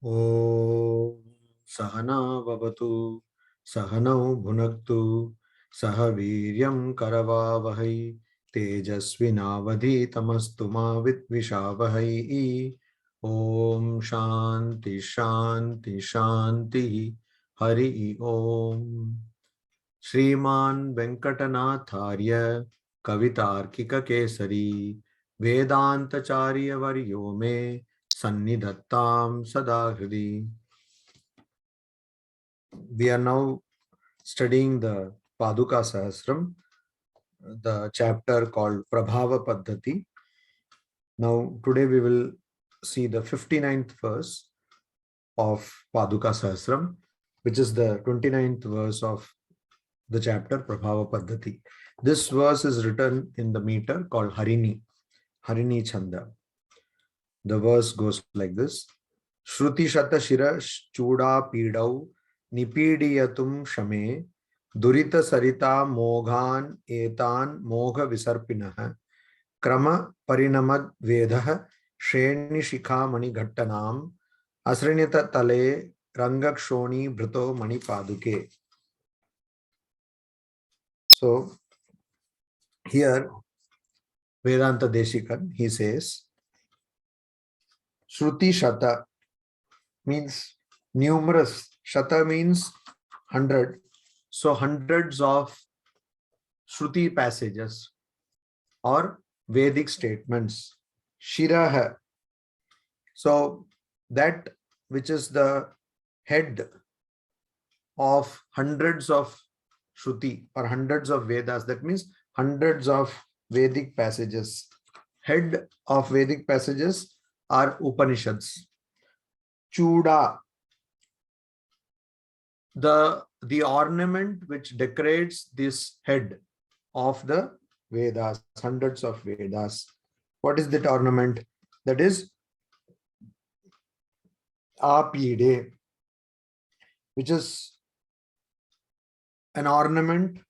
ॐ सहना भवतु सहनौ भुनक्तु सह वीर्यं करवावहै तेजस्विनावधीतमस्तु मा विद्विषावहै। ॐ शान्ति शान्ति शान्तिः। हरि ओम्। श्रीमान् वेङ्कटनाथार्य कवितार्किककेसरी वेदान्तचार्यवर्यो मे सन्निधत्तां सदा हृदि। We are now studying the Paduka Sahasram, the chapter called Prabhava Paddhati. Now, today we will see the 59th verse of Paduka Sahasram, which is the 29th verse of the chapter Prabhava Paddhati. This verse is written in the meter called Harini Chanda. The verse goes like this. Shruti Shata Shira Chuda Pidau Nipidiyatum Shame Durita Sarita Moghan Etan Mogha Visarpinah Krama Parinamad Vedah Shreni Shikha Mani Ghattanam Asrinita Tale Rangakshoni Bhrito Mani Paduke. So here Vedanta Deshikan, he says, Shruti Shata means numerous. Shata means 100. So hundreds of Shruti passages or Vedic statements. Shiraha. So that which is the head of hundreds of Shruti or hundreds of Vedas. That means hundreds of Vedic passages. Head of Vedic passages are Upanishads. Chuda, the ornament which decorates this head of the Vedas, hundreds of Vedas. What is that ornament? That is Apide, which is an ornament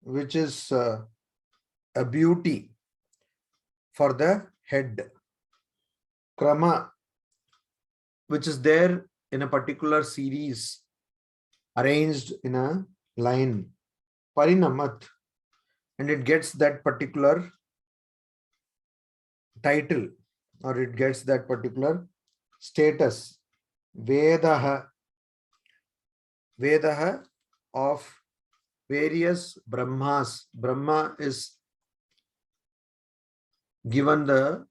which is a beauty for the head. Krama, which is there in a particular series, arranged in a line. Parinamat, and it gets that particular title or it gets that particular status. Vedaha, Vedaha of various Brahmas. Brahma is given the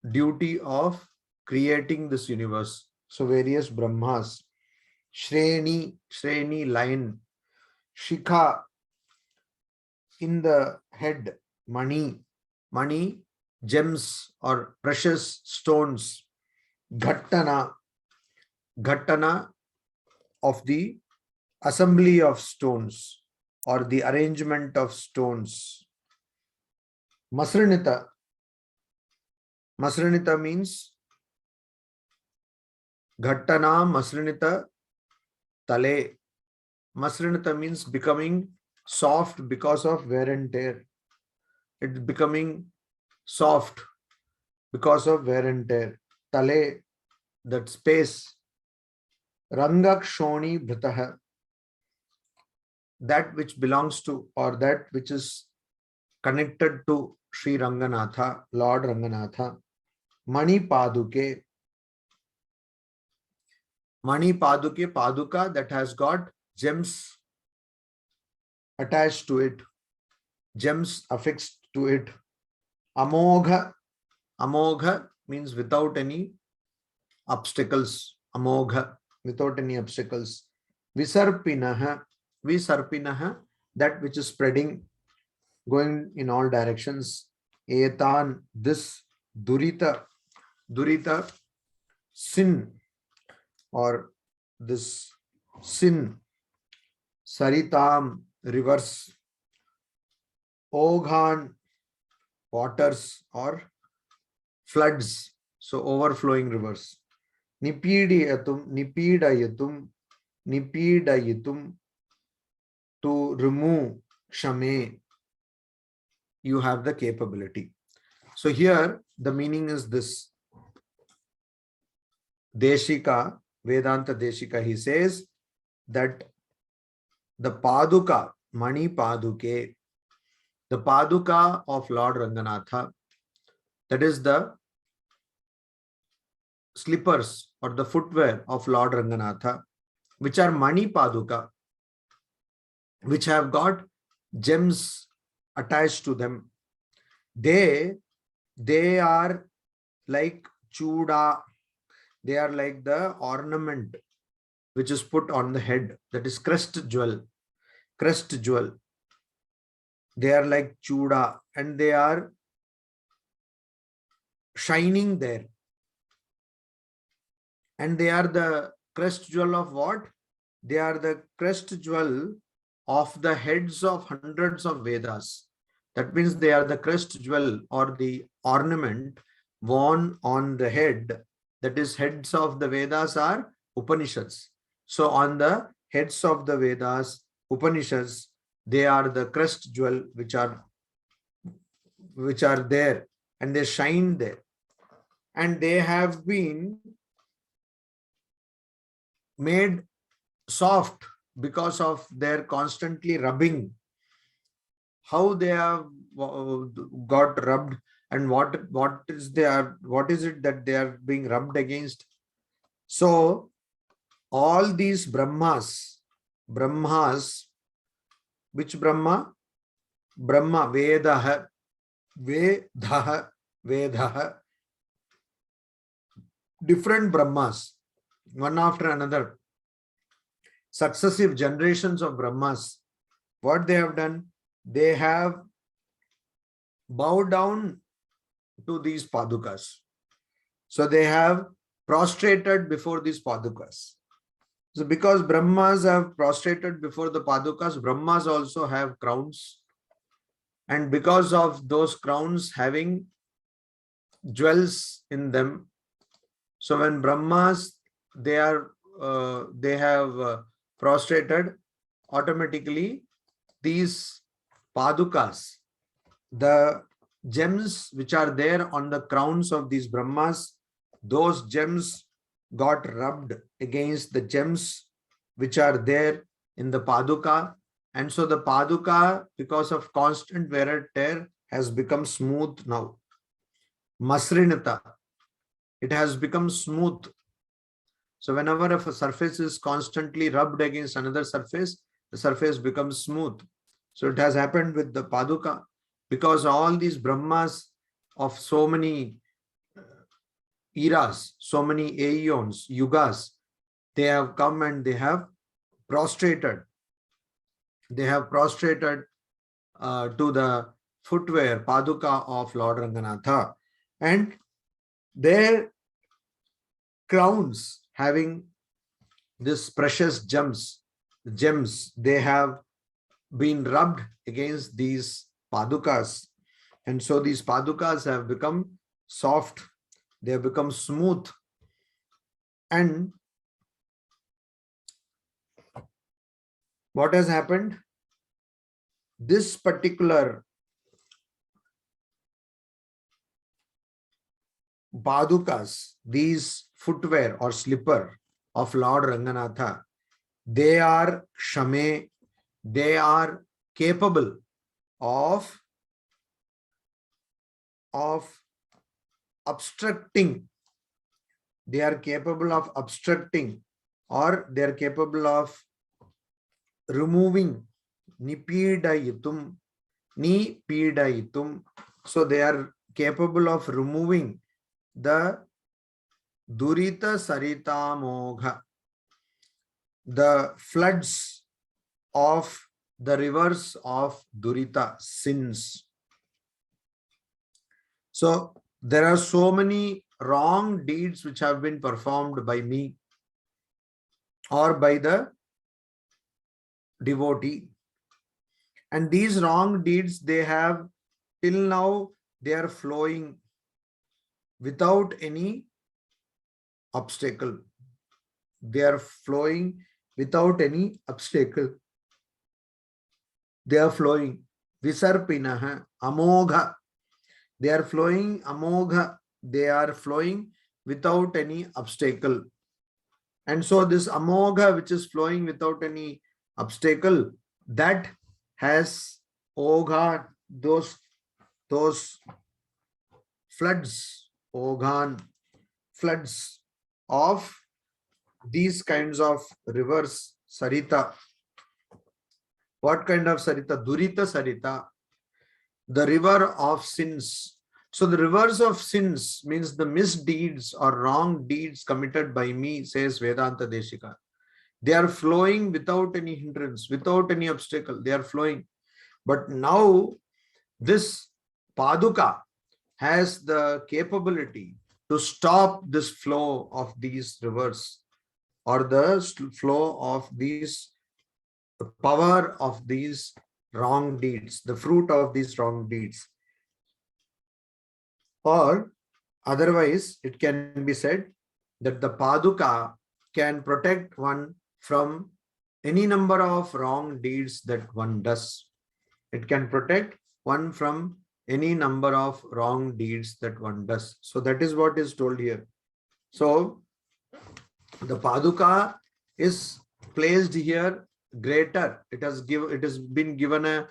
duty of creating this universe. So various Brahmas. Shreni, Shreni line. Shikha, in the head. Mani, Mani, gems or precious stones. Ghattana, Ghattana of the assembly of stones or the arrangement of stones. Masrinita, Masrinita means Ghattana Masrinita Tale. Masrinita means becoming soft because of wear and tear. It's becoming soft because of wear and tear. Tale, that space. Rangakshoni Bhritaha, that which belongs to or that which is connected to Sri Ranganatha, Lord Ranganatha. Mani Paduke, Mani Paduke, Paduka that has got gems attached to it, gems affixed to it. Amogha, Amogha means without any obstacles. Amogha, without any obstacles. Visarpinaha, Visarpinaha, that which is spreading, going in all directions. Etan, this. Durita, Durita, sin or this sin. Saritam, rivers. Oghan, waters or floods, so overflowing rivers. Nipidayatum, Nipidayatum, Nipidayatum, to remove. Shame, you have the capability. So here the meaning is this. Deshika, Vedanta Deshika, he says that the Paduka, Mani Paduke, the Paduka of Lord Ranganatha, that is the slippers or the footwear of Lord Ranganatha, which are Mani Paduka, which have got gems attached to them. They are like chuda, they are like the ornament which is put on the head, that is crest jewel. Crest jewel. They are like chuda and they are shining there. And they are the crest jewel of what? They are the crest jewel of the heads of hundreds of Vedas. That means they are the crest jewel or the ornament worn on the head. That is, heads of the Vedas are Upanishads. So on the heads of the Vedas, Upanishads, they are the crest jewel which are there and they shine there. And they have been made soft because of their constantly rubbing. How they have got rubbed and what is it that they are being rubbed against? So all these Brahmas, which Brahma? Brahma, Vedaha, different Brahmas, one after another, successive generations of Brahmas. What they have done? They have bowed down to these Padukas. So they have prostrated before these Padukas. So because Brahmas have prostrated before the Padukas, Brahmas also have crowns. And because of those crowns having jewels in them, so when Brahmas, they have prostrated, automatically these Padukas, the gems which are there on the crowns of these Brahmas, those gems got rubbed against the gems which are there in the Paduka. And so the Paduka, because of constant wear and tear, has become smooth now. Masrinata. It has become smooth. So whenever a surface is constantly rubbed against another surface, the surface becomes smooth. So it has happened with the Paduka, because all these Brahmas of so many eras, so many aeons, yugas, they have come and they have prostrated. They have prostrated to the footwear, Paduka of Lord Ranganatha. And their crowns having this precious gems, they have been rubbed against these Padukas. And so these Padukas have become soft, they have become smooth. And what has happened? This particular Padukas, these footwear or slipper of Lord Ranganatha, they are Shame, they are capable of obstructing. They are capable of obstructing, or they are capable of removing. Nipidayitum, nipidayitum. So they are capable of removing the Durita Sarita Mogha, the floods of the rivers of Durita, sins. So there are so many wrong deeds which have been performed by me or by the devotee. And these wrong deeds, they have till now, they are flowing without any obstacle. They are flowing without any obstacle. They are flowing. Visarpinaha, amogha. They are flowing amogha. They are flowing without any obstacle. And so this Amogha, which is flowing without any obstacle, that has Ogha, those floods, Oghan, floods of these kinds of rivers, Sarita. What kind of Sarita? Durita Sarita, the river of sins. So the rivers of sins means the misdeeds or wrong deeds committed by me, says Vedanta Deshika. They are flowing without any hindrance, without any obstacle. They are flowing. But now this Paduka has the capability to stop this flow of these rivers, or the flow of these, the power of these wrong deeds, the fruit of these wrong deeds. Or otherwise, it can be said that the Paduka can protect one from any number of wrong deeds that one does. It can protect one from any number of wrong deeds that one does. So that is what is told here. So the Paduka is placed here greater. It has been given a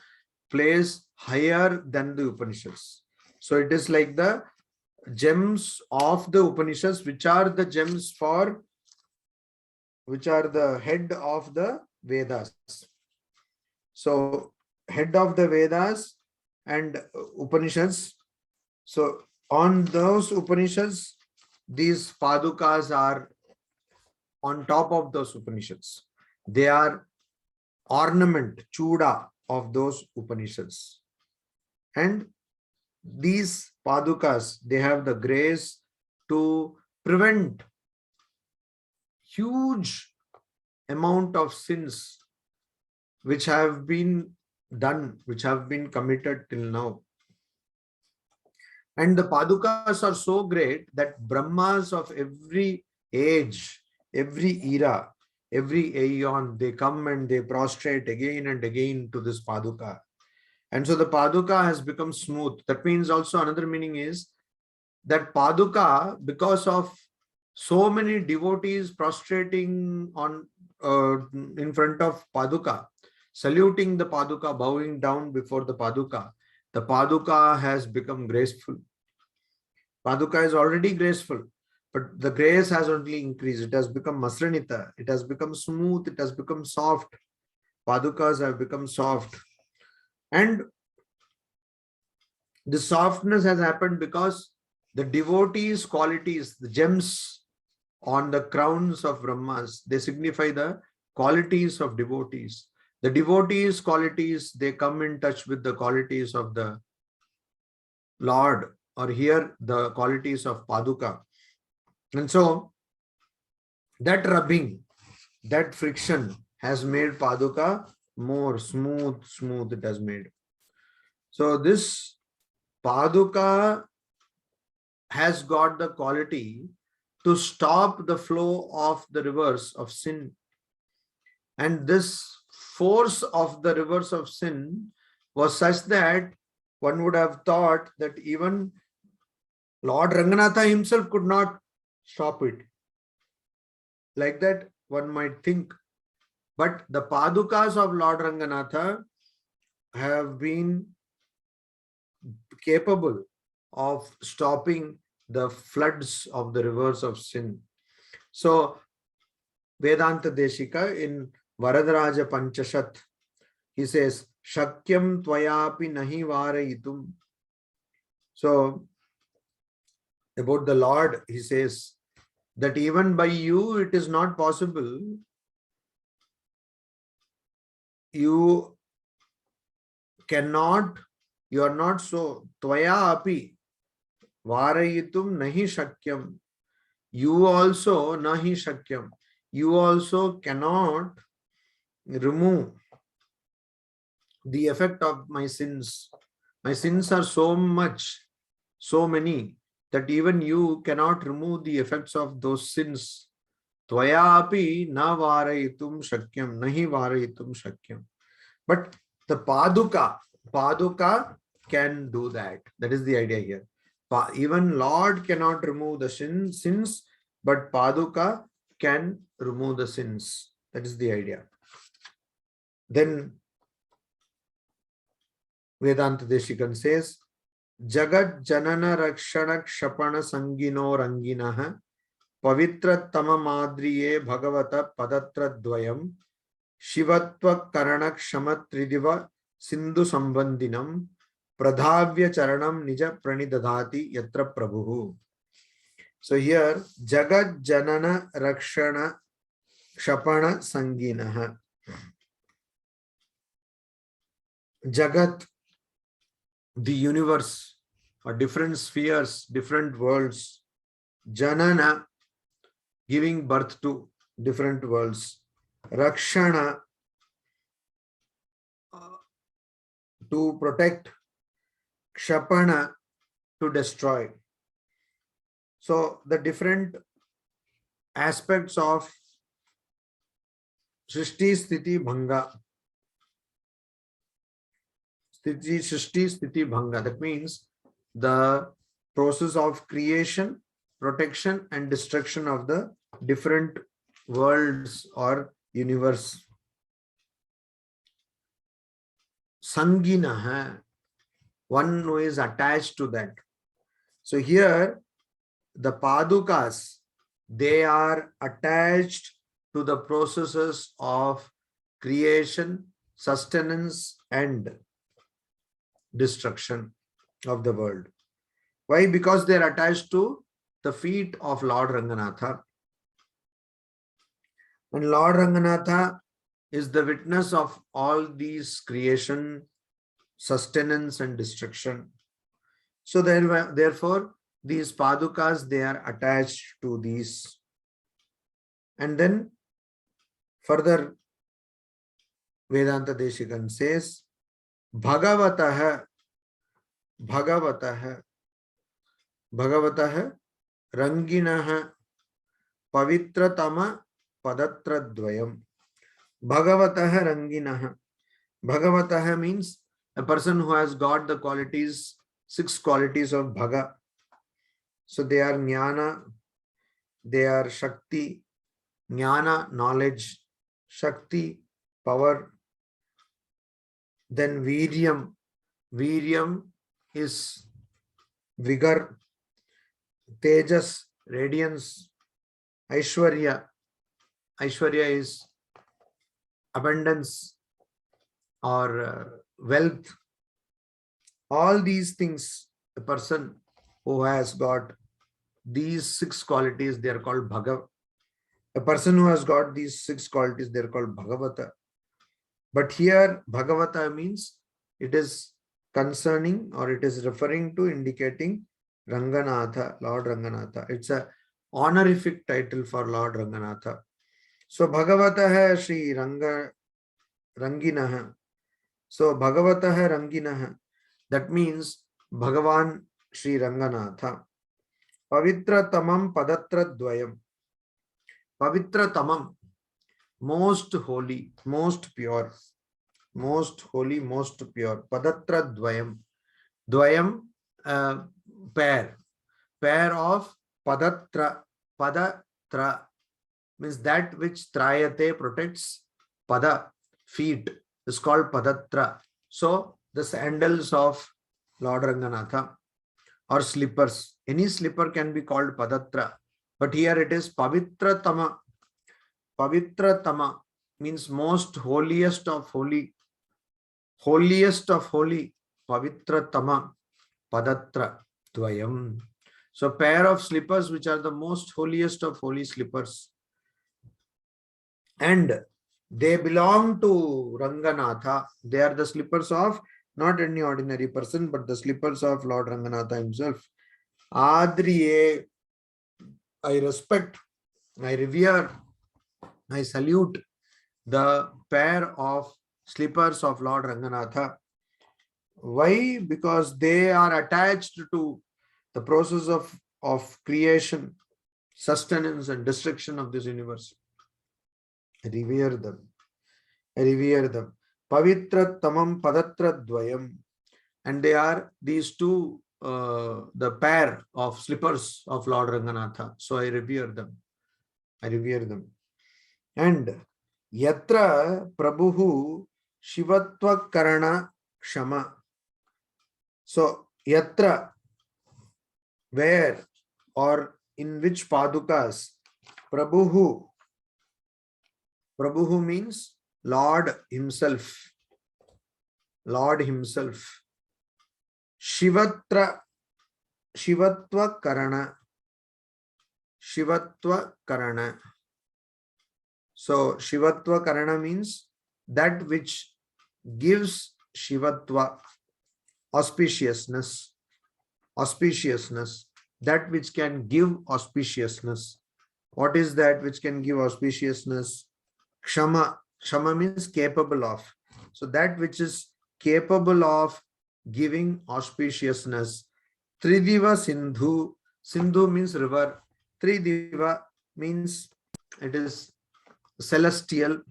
place higher than the Upanishads. So it is like the gems of the Upanishads, which are the gems for, which are the head of the Vedas. So head of the Vedas and Upanishads. So on those Upanishads, these Padukas are on top of those Upanishads. They are ornament, chuda of those Upanishads. And these Padukas, they have the grace to prevent huge amount of sins which have been done, which have been committed till now. And the Padukas are so great that Brahmas of every age, every era, every aeon, they come and they prostrate again and again to this Paduka. And so the Paduka has become smooth. That means also another meaning is that Paduka, because of so many devotees prostrating on in front of Paduka, saluting the Paduka, bowing down before the Paduka has become graceful. Paduka is already graceful, but the grace has only increased. It has become masranita. It has become smooth. It has become soft. Padukas have become soft. And the softness has happened because the devotees' qualities, the gems on the crowns of Brahmas, they signify the qualities of devotees. The devotees' qualities, they come in touch with the qualities of the Lord, or here the qualities of Paduka. And so that rubbing, that friction has made Paduka more smooth it has made. So this Paduka has got the quality to stop the flow of the rivers of sin. And this force of the rivers of sin was such that one would have thought that even Lord Ranganatha himself could not stop it. Like that, one might think. But the Padukas of Lord Ranganatha have been capable of stopping the floods of the rivers of sin. So Vedanta Deshika in Varadaraja Panchashat, he says, Shakyam tvayapi nahi varayitum. So about the Lord, he says that even by you it is not possible. You cannot, you are not so. Tvaya api varayitum nahi shakyam. You also nahi shakyam. You also cannot remove the effect of my sins. My sins are so much, so many, that even you cannot remove the effects of those sins. Tvaya api na varayitum shakyam, nahi varayitum shakyam. But the Paduka can do that. That is the idea here. Even Lord cannot remove the sins, but Paduka can remove the sins. That is the idea. Then Vedanta Deshikan says, Jagat Janana Rakshana Kshapana Sangino Ranginaha Pavitra Tama Madriye Bhagavata Padatra Dvayam Shivatva Karana Kshama Tridiva Sindhu Sambandinam Pradhavya Charanam Nija Pranidadhati Yatra Prabhu. So here Jagat Janana Rakshana Kshapana Sanginaha. Jagat, the universe, or different spheres, different worlds. Janana, giving birth to different worlds. Rakshana, to protect. Kshapana, to destroy. So the different aspects of Srishti Sthiti Bhanga. Srishti Sthiti Bhanga. That means the process of creation, protection and destruction of the different worlds or universe. Sanginaha, one who is attached to that. So here the Padukas, they are attached to the processes of creation, sustenance and destruction of the world. Why? Because they are attached to the feet of Lord Ranganatha. And Lord Ranganatha is the witness of all these creation, sustenance and destruction. So therefore, these Padukas, they are attached to these. And then further Vedanta Deshikan says, Bhagavatah Ranginaha Pavitratama Padatra Dvayam. Bhagavatah Ranginaha. Bhagavataha means a person who has got the qualities, 6 qualities of Bhaga. So they are Jnana, they are Shakti, Jnana, knowledge, Shakti, power. Then Viryam. Viryam is vigor, Tejas, radiance, Aishwarya. Aishwarya is abundance or wealth. All these things, a person who has got these 6 qualities, they are called Bhagav. A person who has got these 6 qualities, they are called Bhagavata. But here Bhagavata means it is concerning or it is referring to indicating Ranganatha, Lord Ranganatha. It's a honorific title for Lord Ranganatha. So Bhagavata hai Shri Ranginaha. So Bhagavata hai Ranginaha. That means Bhagavan Shri Ranganatha. Pavitra Tamam Padatra Dvayam. Pavitra Tamam, most holy, most pure. Most holy, most pure. Padatra Dvayam. Dvayam, pair. Pair of Padatra. Padatra means that which Trayate protects. Pada, feet, is called Padatra. So the sandals of Lord Ranganatha or slippers. Any slipper can be called Padatra. But here it is Pavitra Tama. Pavitra Tama means most holiest of holy. Holiest of holy. Pavitra Tama. Padatra Dvayam. So pair of slippers which are the most holiest of holy slippers. And they belong to Ranganatha. They are the slippers of not any ordinary person, but the slippers of Lord Ranganatha himself. Adriye, I respect, I revere, I salute the pair of slippers of Lord Ranganatha. Why? Because they are attached to the process of creation, sustenance and destruction of this universe. Revere them. Revere them. Pavitra Tamam Padatra Dvayam. And they are these 2 the pair of slippers of Lord Ranganatha. So I revere them. And yatra prabhuhu shivatva karana shama. So yatra, where or in which padukas, prabhuhu means Lord himself. Shivatva karana. So Shivatva karana means that which gives Shivatva, auspiciousness, that which can give auspiciousness. What is that which can give auspiciousness? Kshama means capable of. So that which is capable of giving auspiciousness. Tridiva Sindhu. Sindhu means river. Tridiva means it is celestial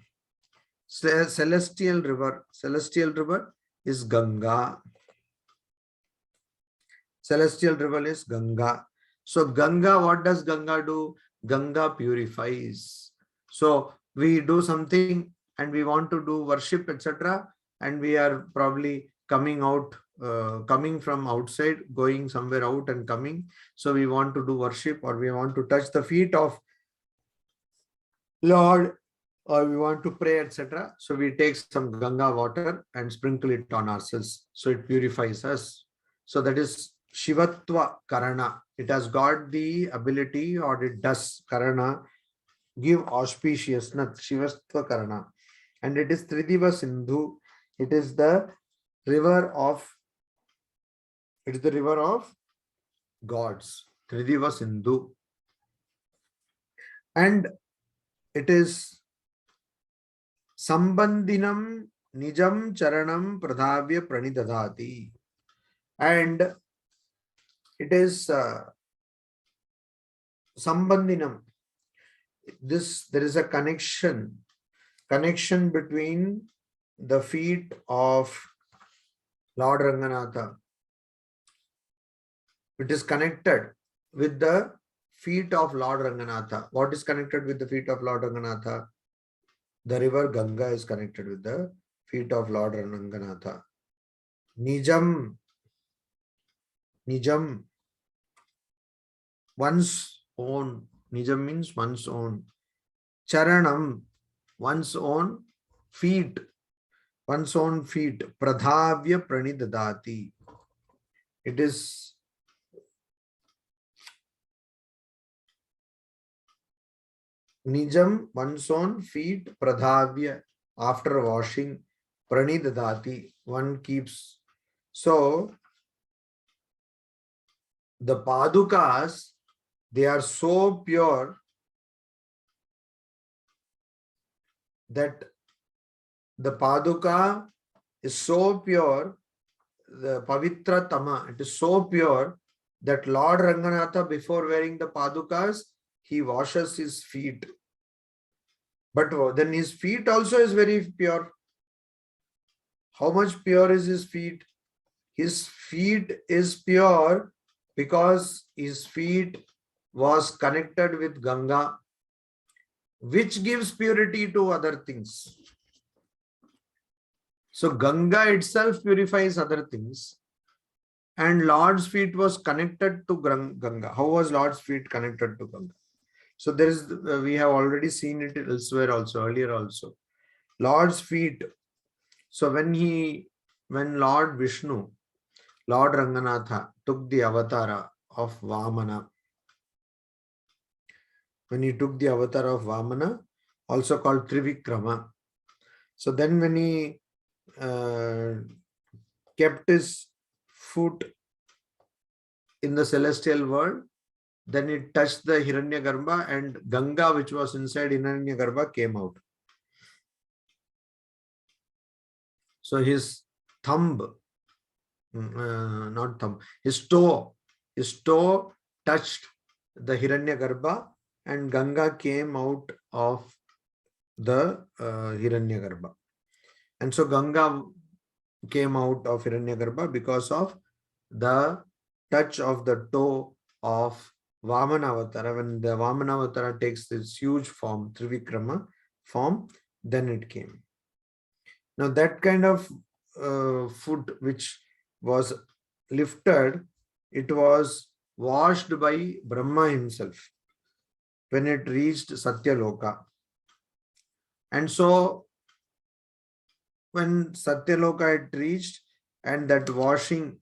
river. Celestial river is Ganga. Celestial river is Ganga. So Ganga, what does Ganga do? Ganga purifies. So we do something and we want to do worship, etc. And we are probably coming from outside, going somewhere out and coming. So we want to do worship, or we want to touch the feet of Lord, or we want to pray, etc. So we take some Ganga water and sprinkle it on ourselves. So it purifies us. So that is Shivatva Karana. It has got the ability, or it does Karana, give auspiciousness, Shivatva Karana. And it is Tridiva Sindhu. It is the river of gods. Tridiva Sindhu. And it is Sambandhinam Nijam Charanam Pradhavya Pranidadati. And it is Sambandhinam. There is a connection between the feet of Lord Ranganatha. It is connected with the feet of Lord Ranganatha. What is connected with the feet of Lord Ranganatha? The river Ganga is connected with the feet of Lord Ranganatha. Nijam, one's own. Nijam means one's own. Charanam, one's own feet. Pradhavya Pranidadati. It is Nijam, one's own feet, Pradhavya, after washing, Pranidadati, one keeps. So the Padukas, they are so pure that the Paduka is so pure, the Pavitra Tama, it is so pure that Lord Ranganatha, before wearing the Padukas, he washes his feet. But then his feet also is very pure. How much pure is his feet? His feet is pure because his feet was connected with Ganga, which gives purity to other things. So Ganga itself purifies other things, and Lord's feet was connected to Ganga. How was Lord's feet connected to Ganga? So there is, we have already seen it elsewhere also, earlier also. Lord's feet. So when Lord Vishnu, Lord Ranganatha took the avatar of Vamana, when he took the avatar of Vamana, also called Trivikrama. So then when he kept his foot in the celestial world, then it touched the Hiranyagarbha, and Ganga, which was inside Hiranyagarbha, came out. So his his toe touched the Hiranyagarbha, and Ganga came out of the Hiranyagarbha. And so Ganga came out of Hiranyagarbha because of the touch of the toe of Vamanavatara. When the Vamanavatara takes this huge form, Trivikrama form, then it came. Now that kind of foot which was lifted, it was washed by Brahma himself when it reached Satyaloka. And so when Satyaloka had reached, and that washing,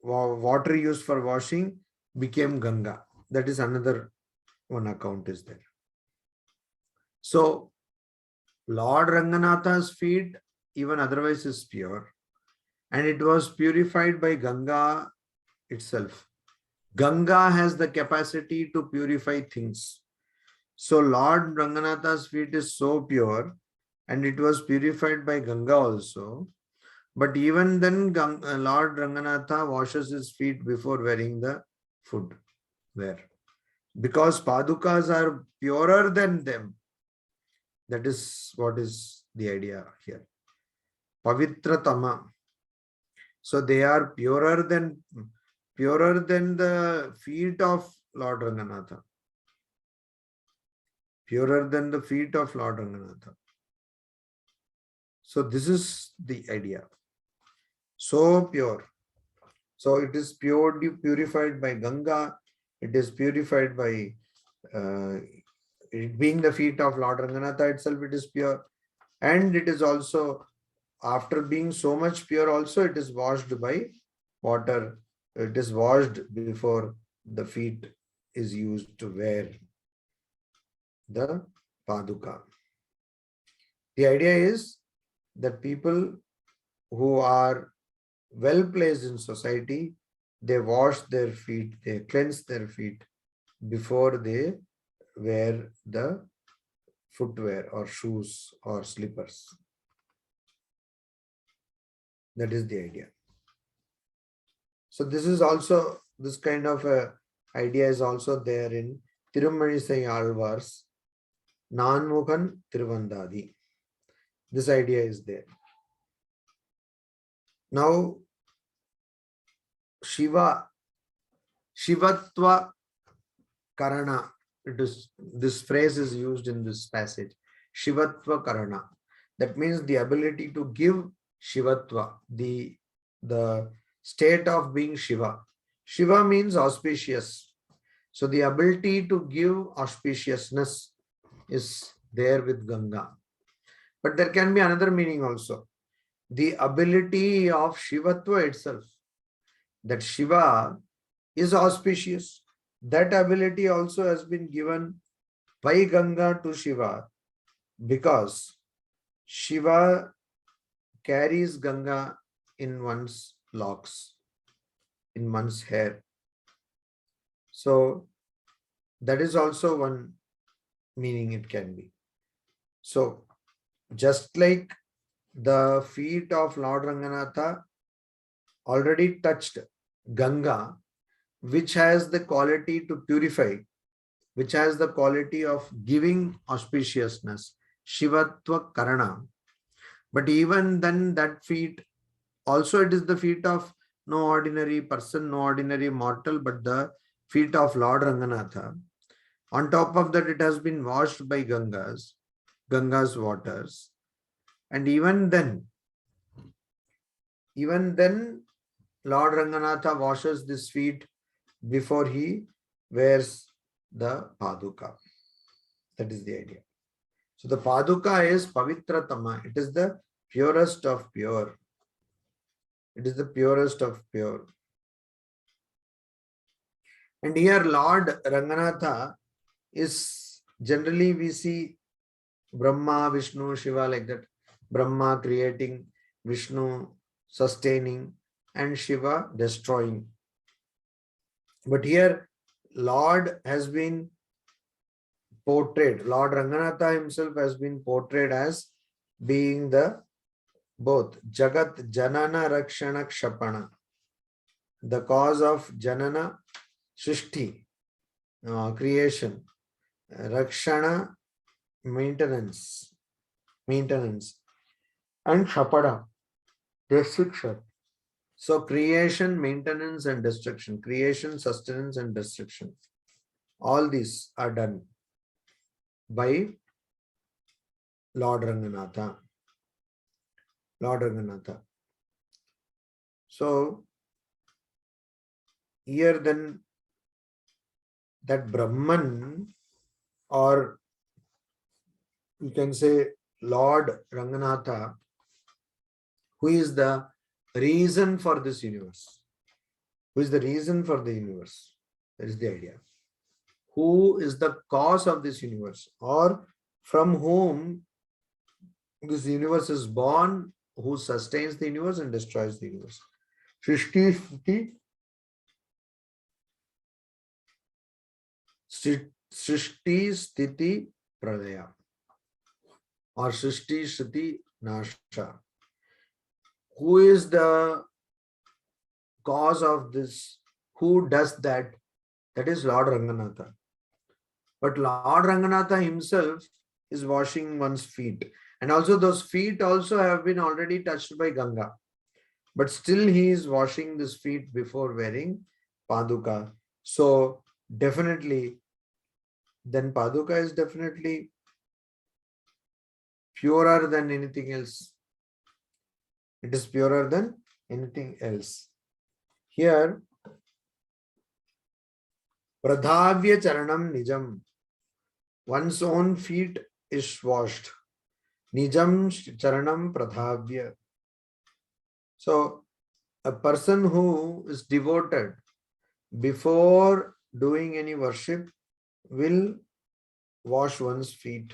water used for washing became Ganga. That is another one account is there. So Lord Ranganatha's feet even otherwise is pure, and it was purified by Ganga itself. Ganga has the capacity to purify things. So Lord Ranganatha's feet is so pure, and it was purified by Ganga also. But even then, Lord Ranganatha washes his feet before wearing the footwear. Because Padukas are purer than them. That is what is the idea here. Pavitratama. So they are purer than the feet of Lord Ranganatha. Purer than the feet of Lord Ranganatha. So this is the idea. So pure. So it is purified by Ganga. It is purified by it being the feet of Lord Ranganatha itself. It is pure, and it is also, after being so much pure, also it is washed by water. It is washed before the feet is used to wear the Paduka. The idea is that people who are well placed in society, they wash their feet, they cleanse their feet before they wear the footwear or shoes or slippers. That is the idea. So this is also, this kind of a idea is also there in Tirumalizai Alvar's Nanmukhan Tiruvandadi. This idea is there. Now, Shivatva Karana, this phrase is used in this passage. Shivatva Karana. That means the ability to give Shivatva, the state of being Shiva. Shiva means auspicious. So the ability to give auspiciousness is there with Ganga. But there can be another meaning also. The ability of Shivatva itself. That Shiva is auspicious. That ability also has been given by Ganga to Shiva, because Shiva carries Ganga in one's locks, in one's hair. So that is also one meaning it can be. So just like the feet of Lord Ranganatha already touched Ganga, which has the quality to purify, which has the quality of giving auspiciousness, Shivatva Karana. But even then, that feet, also it is the feet of no ordinary person, no ordinary mortal, but the feet of Lord Ranganatha. On top of that, it has been washed by Ganga's waters. And even then, Lord Ranganatha washes these feet before he wears the Paduka. That is the idea. So the Paduka is Pavitratama. It is the purest of pure. It is the purest of pure. And here Lord Ranganatha is, generally we see Brahma, Vishnu, Shiva like that. Brahma creating, Vishnu sustaining, and Shiva destroying. But here Lord has been portrayed, Lord Ranganatha himself has been portrayed as being the both Jagat Janana Rakshana Kshapana, the cause of Janana Shrishti, creation, Rakshana maintenance, and Shapada, destruction. So creation, maintenance and destruction, creation, sustenance and destruction. All these are done by Lord Ranganatha. Lord Ranganatha. So here then that Brahman, or you can say Lord Ranganatha, who is the reason for this universe? Who is the reason for the universe? That is the idea. Who is the cause of this universe, or from whom this universe is born, who sustains the universe and destroys the universe? Srishti, Sthiti, Pralaya, or Srishti, Sthiti, Nasha. Who is the cause of this? Who does that? That is Lord Ranganatha. But Lord Ranganatha himself is washing one's feet. And also those feet also have been already touched by Ganga. But still he is washing these feet before wearing Paduka. So definitely, then Paduka is definitely purer than anything else. It is purer than anything else. Here, Pradhavya Charanam Nijam. One's own feet is washed. Nijam Charanam Pradhavya. So, a person who is devoted before doing any worship will wash one's feet.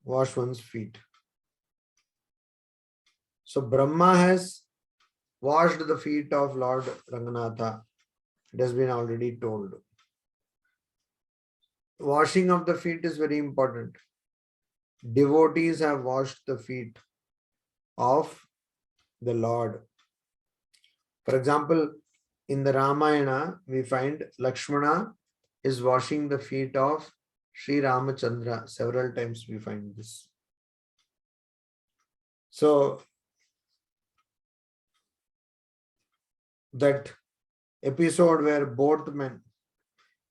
Wash one's feet. So, Brahma has washed the feet of Lord Ranganatha. It has been already told. Washing of the feet is very important. Devotees have washed the feet of the Lord. For example, in the Ramayana, we find Lakshmana is washing the feet of Sri Ramachandra. Several times we find this. So, that episode where boatman,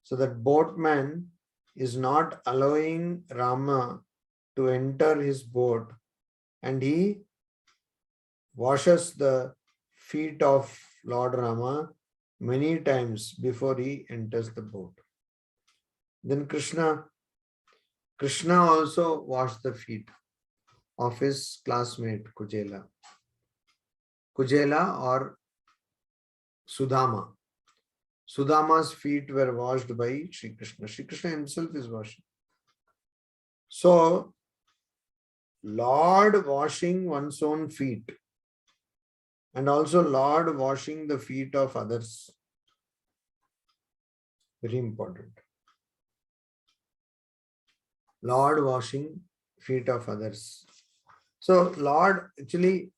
so that boatman is not allowing Rama to enter his boat, and he washes the feet of Lord Rama many times before he enters the boat. Then Krishna also washed the feet of his classmate Kujela. Kujela or Sudama. Sudama's feet were washed by Sri Krishna. Sri Krishna himself is washing. So, Lord washing one's own feet, and also Lord washing the feet of others. Very important. Lord washing feet of others. So, Lord, actually,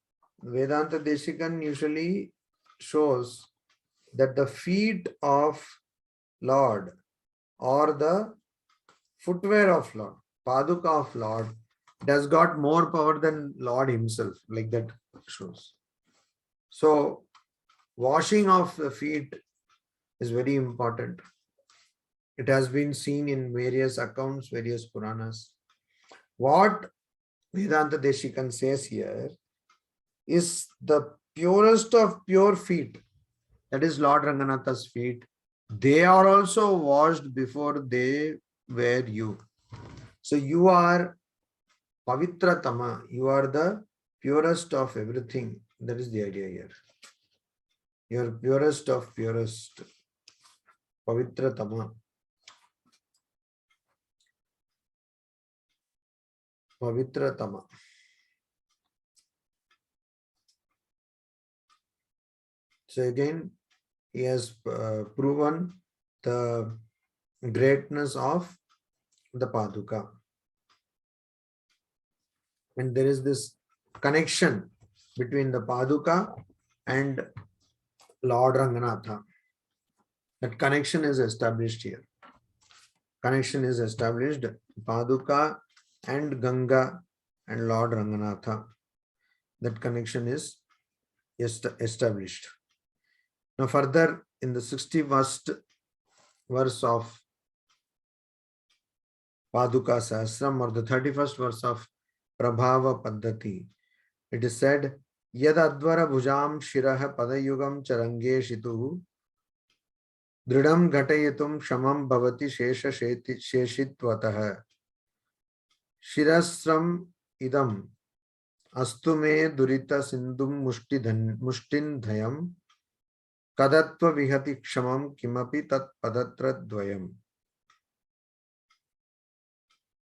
Vedanta Deshikan usually shows that the feet of Lord, or the footwear of Lord, Paduka of Lord, it has got more power than Lord himself, like that shows. So, washing of the feet is very important. It has been seen in various accounts, various Puranas. What Vedanta Deshikan says here is the purest of pure feet, that is Lord Ranganatha's feet, they are also washed before they wear you. So you are Pavitratama, you are the purest of everything. That is the idea here. You are purest of purest. Pavitratama. Pavitratama. So again, he has proven the greatness of the Paduka. And there is this connection between the Paduka and Lord Ranganatha. That connection is established here. Connection is established. Paduka and Ganga and Lord Ranganatha. That connection is established. Now further in the 61st verse of Paduka Sahasram, or the 31st verse of Prabhava Paddhati, it is said, Yad Advara Bhujam Shiraha Padayugam Charange Shitu Dridam Ghatayatum Shamam Bhavati Shesha Sheshitvatah Shirasram Idam Astume Durita Sindhum Mushtin Dhayam Kadatva Vihati Kshamam Kimapi Tat Padatra Dvayam.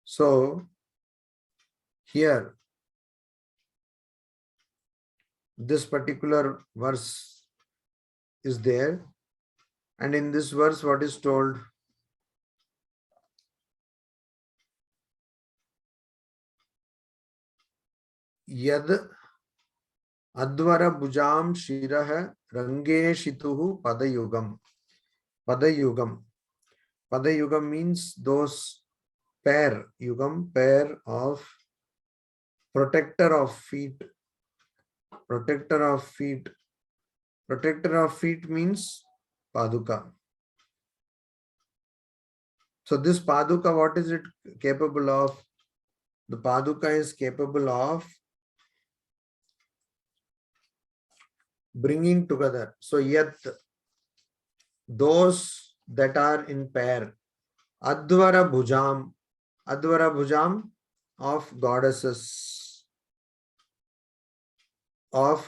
So here this particular verse is there, and in this verse what is told? Yad Advara Bhujam Shiraha Range Shituhu Padayugam. Padayugam. Padayugam means those pair, yugam, pair of protector of feet. Protector of feet. Protector of feet means Paduka. So this Paduka, what is it capable of? The Paduka is capable of bringing together. So yet those that are in pair, Advara Bhujam of goddesses, or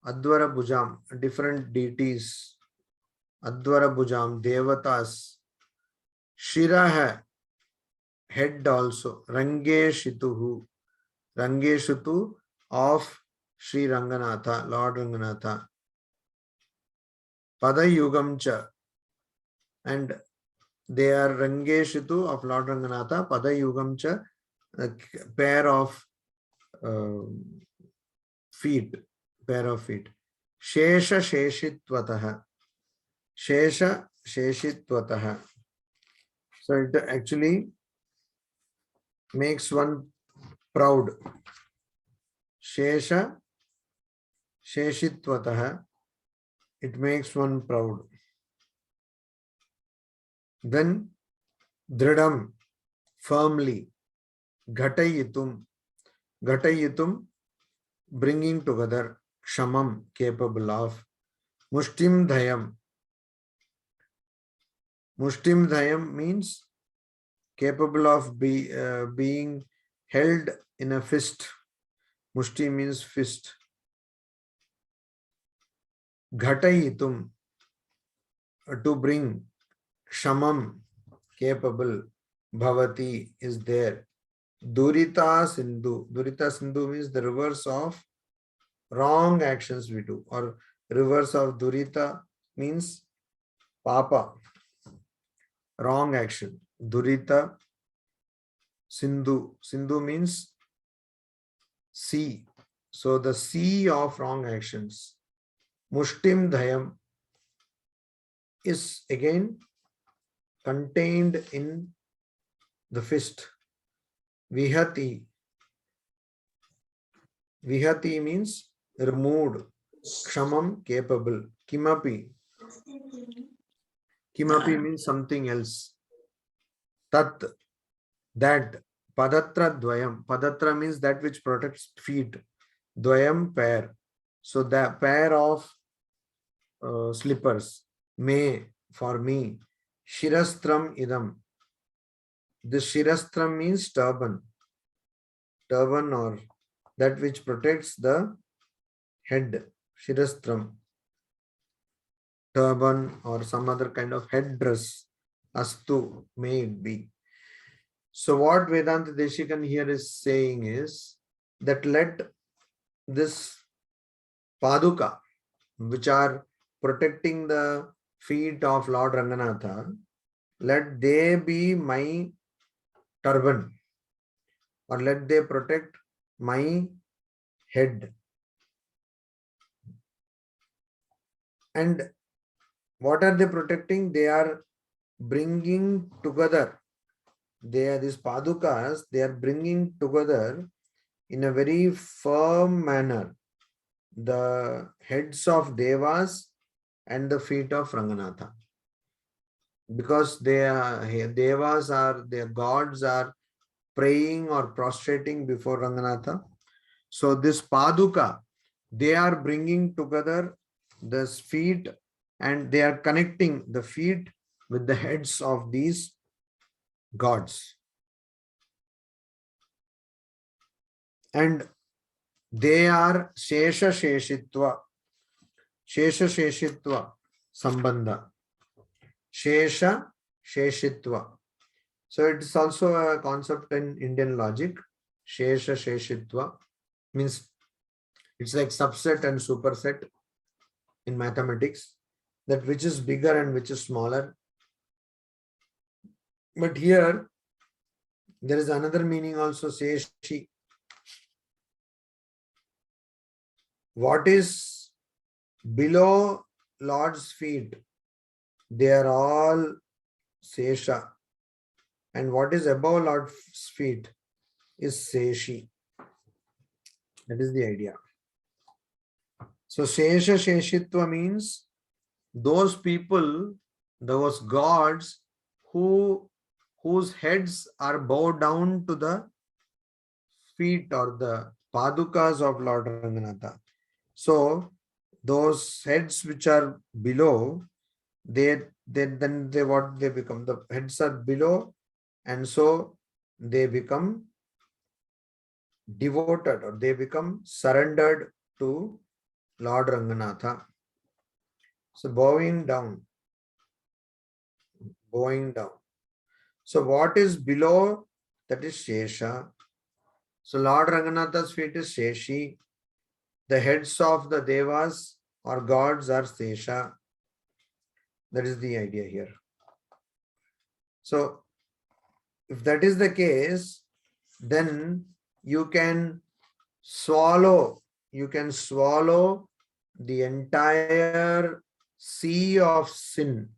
Advara Bhujam, different deities, Advara Bhujam, Devatas, Shiraha, head also, Range Shituhu of Sri Ranganatha, Lord Ranganatha, Padayugamcha, and they are Range Shitu of Lord Ranganatha, Padayugamcha, a pair of feet. Shesha Sheshitvatah. Shesha Sheshitvatah. So it actually makes one proud. Shesha Sheshitvatah. It makes one proud. Then Dridam, firmly. Ghatayitum. Ghatayitum, bringing together. Kshamam, capable of. Mushtim Dhayam. Mushtim Dhayam means capable of being held in a fist. Mushti means fist. Ghatayitum, to bring. Shamam, capable. Bhavati, is there. Durita Sindhu. Durita Sindhu means the reverse of wrong actions we do, or reverse of Durita means Papa, wrong action. Durita Sindhu. Sindhu means sea. So the sea of wrong actions. Mushtim Dhayam is again contained in the fist. Vihati. Vihati means removed. Kshamam, capable. Kimapi. Kimapi means something else. Tat, that. Padatra Dvayam. Padatra means that which protects feet. Dvayam, pair. So the pair of slippers. May, for me. Shirastram idam. This Shirastram means turban. Turban, or that which protects the head. Shirastram. Turban or some other kind of headdress. Astu, may it be. So what Vedanta Deshikan here is saying is that let this Paduka, which are protecting the feet of Lord Ranganatha, let they be my turban, or let they protect my head. And what are they protecting? They are bringing together. They are these Padukas, they are bringing together in a very firm manner the heads of Devas and the feet of Ranganatha. Because Devas are, their gods are praying or prostrating before Ranganatha. So this Paduka, they are bringing together the feet and they are connecting the feet with the heads of these gods. And they are Shesha Sheshitva Sambandha. Shesha Sheshitva. So it is also a concept in Indian logic. Shesha Sheshitva means it's like subset and superset in mathematics, that which is bigger and which is smaller. But here there is another meaning also, Sheshi. What is below Lord's feet? They are all Sesha. And what is above Lord's feet is Seshi. That is the idea. So Shesha Sheshitva means those people, those gods whose heads are bowed down to the feet or the Padukas of Lord Ranganatha. So those heads which are below, then they what they become? The heads are below, and so they become devoted or they become surrendered to Lord Ranganatha. So bowing down. So what is below? That is Shesha. So Lord Ranganatha's feet is Sheshi. The heads of the Devas or gods are Sesha. That is the idea here. So if that is the case, then you can swallow the entire sea of sin.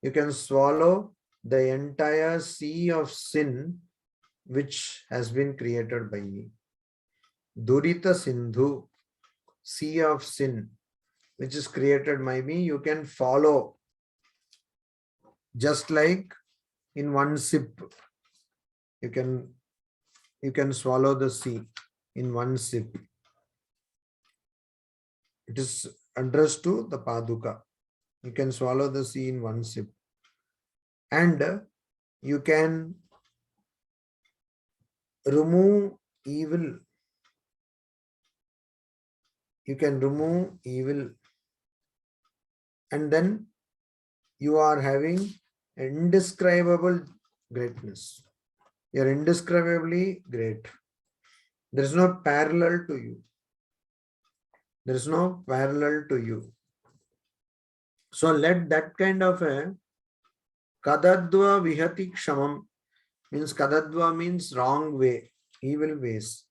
You can swallow the entire sea of sin which has been created by me. Durita Sindhu, sea of sin, which is created by me, you can follow just like in one sip. You can swallow the sea in one sip. It is addressed to the Paduka. You can swallow the sea in one sip. And you can remove evil. You can remove evil. And then you are having indescribable greatness. You are indescribably great. There is no parallel to you. There is no parallel to you. So let that kind of a Kadadva Vihati Kshamam means Kadadva means wrong way, evil ways.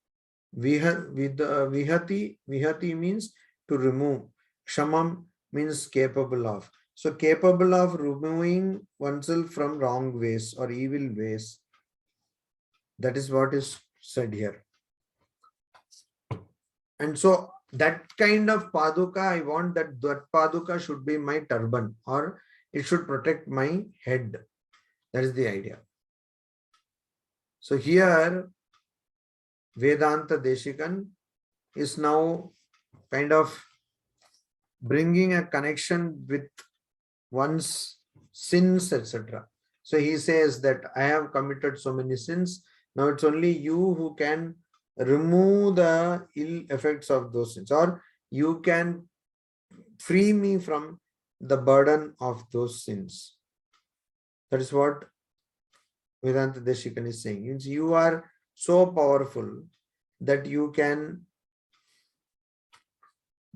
Vihati means to remove. Kshamam means capable of. So capable of removing oneself from wrong ways or evil ways. That is what is said here. And so that kind of Paduka, I want that Paduka should be my turban or it should protect my head. That is the idea. So here Vedanta Deshikan is now kind of bringing a connection with one's sins, etc. So he says that I have committed so many sins. Now it's only you who can remove the ill effects of those sins, or you can free me from the burden of those sins. That is what Vedanta Deshikan is saying. Means you are so powerful that you can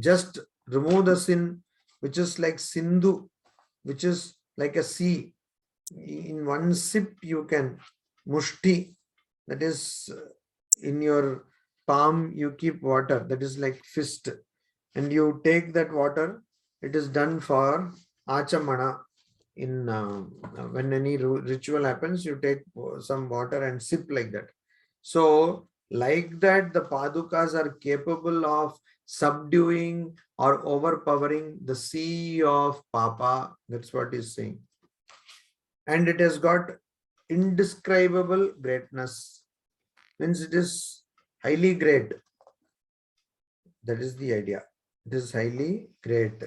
just remove the sin, which is like Sindhu, which is like a sea. In one sip you can mushti, that is in your palm you keep water, that is like fist, and you take that water. It is done for achamana. In when any ritual happens, you take some water and sip like that. So Like that, the Padukas are capable of subduing or overpowering the sea of Papa. That's what he's saying. And it has got indescribable greatness. Means it is highly great. That is the idea. It is highly great.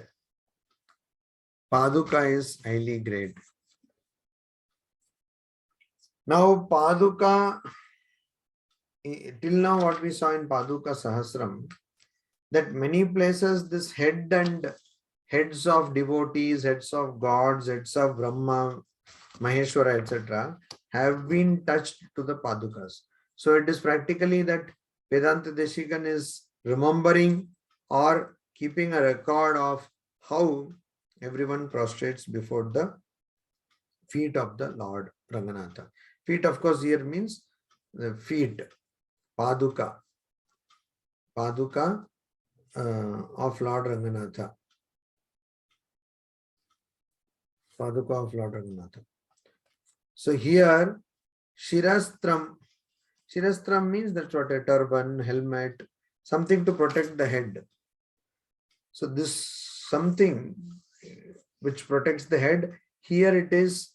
Paduka is highly great. Now, Paduka, till now what we saw in Paduka Sahasram, that many places this head and heads of devotees, heads of gods, heads of Brahma, Maheshwara, etc. have been touched to the Padukas. So it is practically that Vedanta Deshikan is remembering or keeping a record of how everyone prostrates before the feet of the Lord Ranganatha. Feet, of course, here means the feet, Paduka, Paduka of Lord Ranganatha. Paduka of Lord Ranganatha. So here, Shirastram. Shirastram means that's what, a turban, helmet, something to protect the head. So this something which protects the head, here it is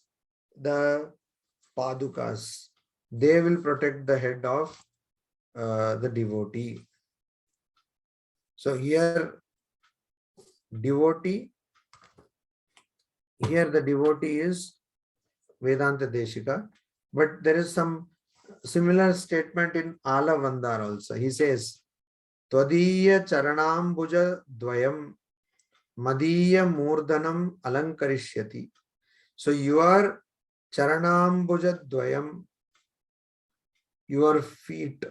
the Padukas. They will protect the head of the devotee. So here devotee, here the devotee is Vedanta Deshika, but there is some similar statement in Ala Vandar also. He says, Tvadiya Charanambuja Dvayam Madiya Murdhanam Alankarishyati. So your Charanambuja Dvayam, your feet,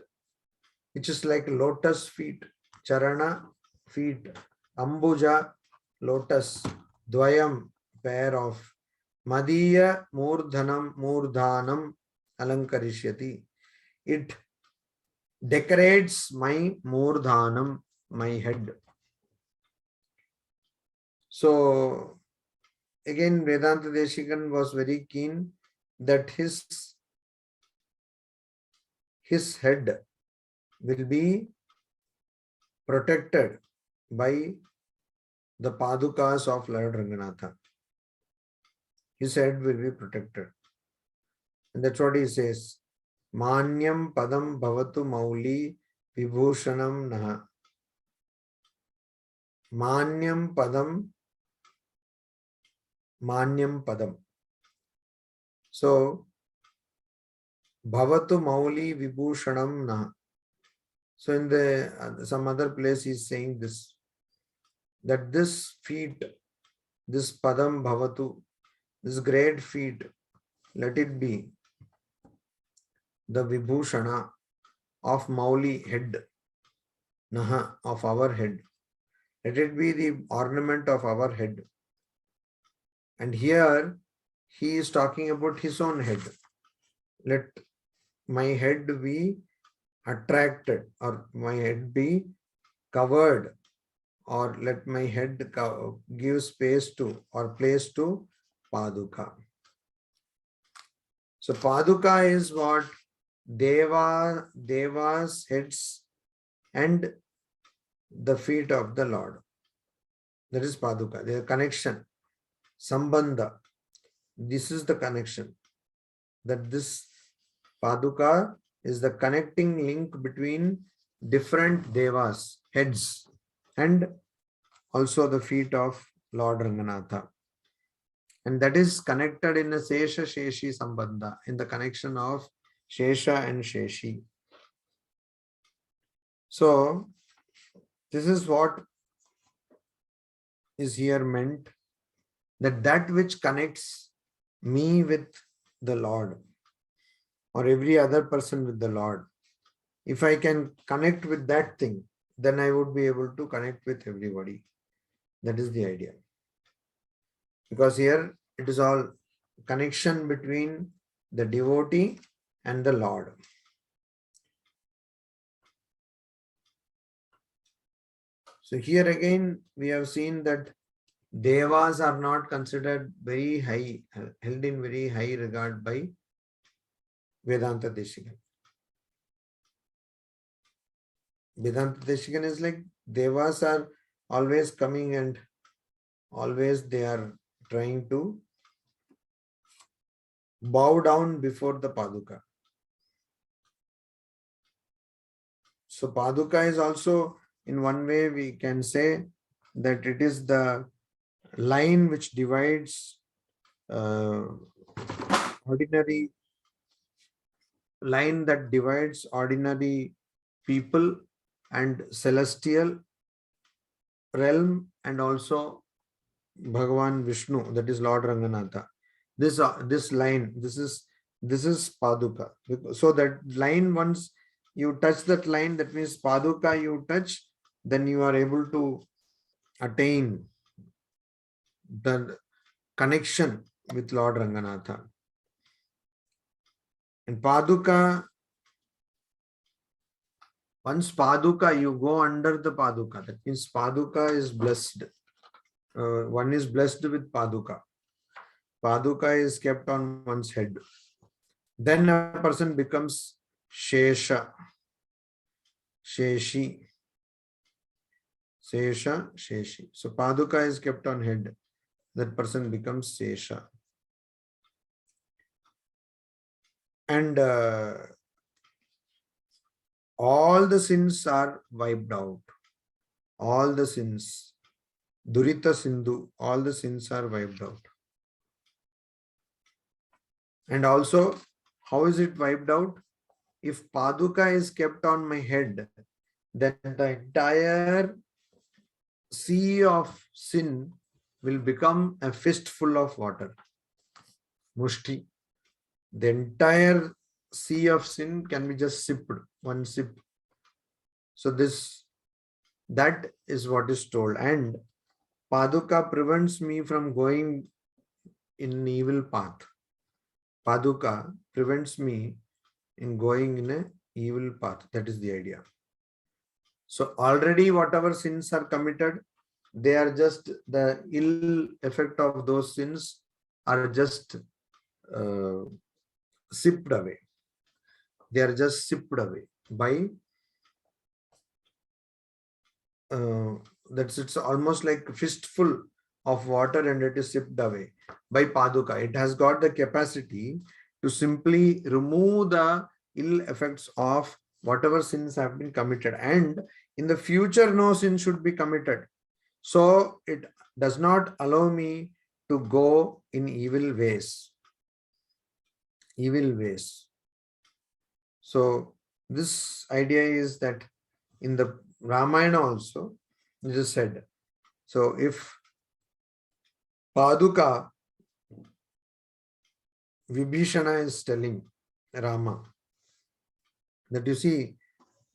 which is like lotus feet, Charana feet, Ambuja lotus, Dvayam pair of, Madiya Murdhanam Alankarishyati. It decorates my Murdhanam, my head. So again, Vedanta Deshikan was very keen that his head will be protected by the Padukas of Lord Ranganatha. His head will be protected. And that's what he says. Manyam padam bhavatu mauli vibhushanam naha. Manyam padam. So, bhavatu mauli vibhushanam naha. So in the some other place he is saying this, that this feet, this padam bhavatu, this great feet, let it be the vibhushana of mauli head, naha, of our head. Let it be the ornament of our head. And here he is talking about his own head. Let my head be attracted, or my head be covered, or let my head give space to or place to Paduka. So Paduka is what? Deva's heads and the feet of the Lord. That is Paduka, their connection, Sambandha. This is the connection. That this Paduka is the connecting link between different Devas, heads, and also the feet of Lord Ranganatha. And that is connected in a Sesha Sheshi Sambandha, in the connection of Shesha and Sheshi. So, this is what is here meant, that which connects me with the Lord, or every other person with the Lord. If I can connect with that thing, then I would be able to connect with everybody. That is the idea. Because here it is all connection between the devotee and the Lord. So here again we have seen that Devas are not considered very high, held in very high regard by Vedanta Deshikan. Vedanta Deshikan is like Devas are always coming and always they are trying to bow down before the Paduka. So Paduka is also, in one way we can say that it is the line which divides ordinary line that divides ordinary people and celestial realm, and also Bhagavan Vishnu, that is Lord Ranganatha. This line, this is Paduka. So that line, once you touch that line, that means Paduka you touch, then you are able to attain the connection with Lord Ranganatha. And Paduka, once Paduka, you go under the Paduka. That means Paduka is blessed. One is blessed with Paduka. Paduka is kept on one's head. Then a person becomes Shesha, Sheshi, Sesha, Sheshi. So Paduka is kept on head. That person becomes Sesha. And all the sins are wiped out. All the sins. Durita Sindhu, all the sins are wiped out. And also, how is it wiped out? If Paduka is kept on my head, then the entire sea of sin will become a fistful of water. Mushti. The entire sea of sin can be just sipped, one sip. So that is what is told. And Paduka prevents me from going in an evil path. Paduka prevents me in going in an evil path. That is the idea. So already whatever sins are committed, they are just the ill effect of those sins are just sipped away. They are just sipped away by it's almost like a fistful of water, and it is sipped away by Paduka. It has got the capacity to simply remove the ill effects of whatever sins have been committed, and in the future no sin should be committed. So it does not allow me to go in evil ways. Evil ways. So this idea is that in the Ramayana also, it is said. So if Paduka, Vibhishana is telling Rama that you see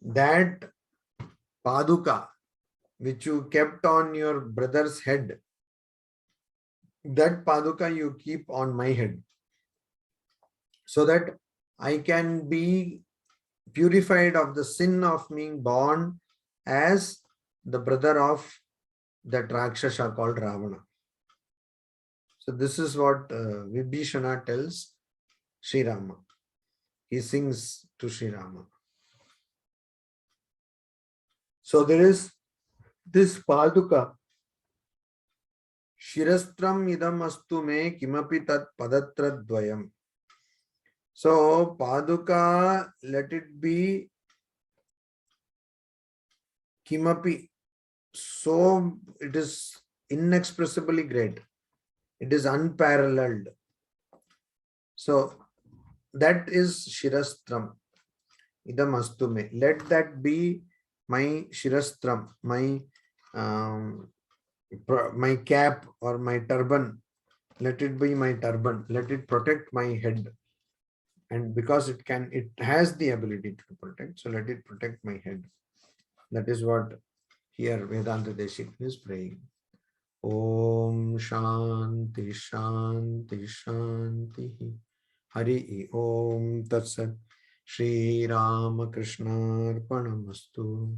that Paduka which you kept on your brother's head, that Paduka you keep on my head, so that I can be purified of the sin of being born as the brother of that Rakshasa called Ravana. So this is what Vibhishana tells Sri Rama. He sings to Sri Rama. So there is this Paduka. Shirastram idam astu me kimapi tat padatra dvayam. So Paduka, let it be kimapi. So it is inexpressibly great. It is unparalleled. So that is Shirastram. Idam astu me. Let that be my Shirastram, my cap or my turban. Let it be my turban. Let it protect my head. And because it has the ability to protect, so let it protect my head. That is what here Vedanta Deshik is praying. Om Shanti Shanti Shanti. Hari Om Tat Sat. Shri Ramakrishna Arpanamastu.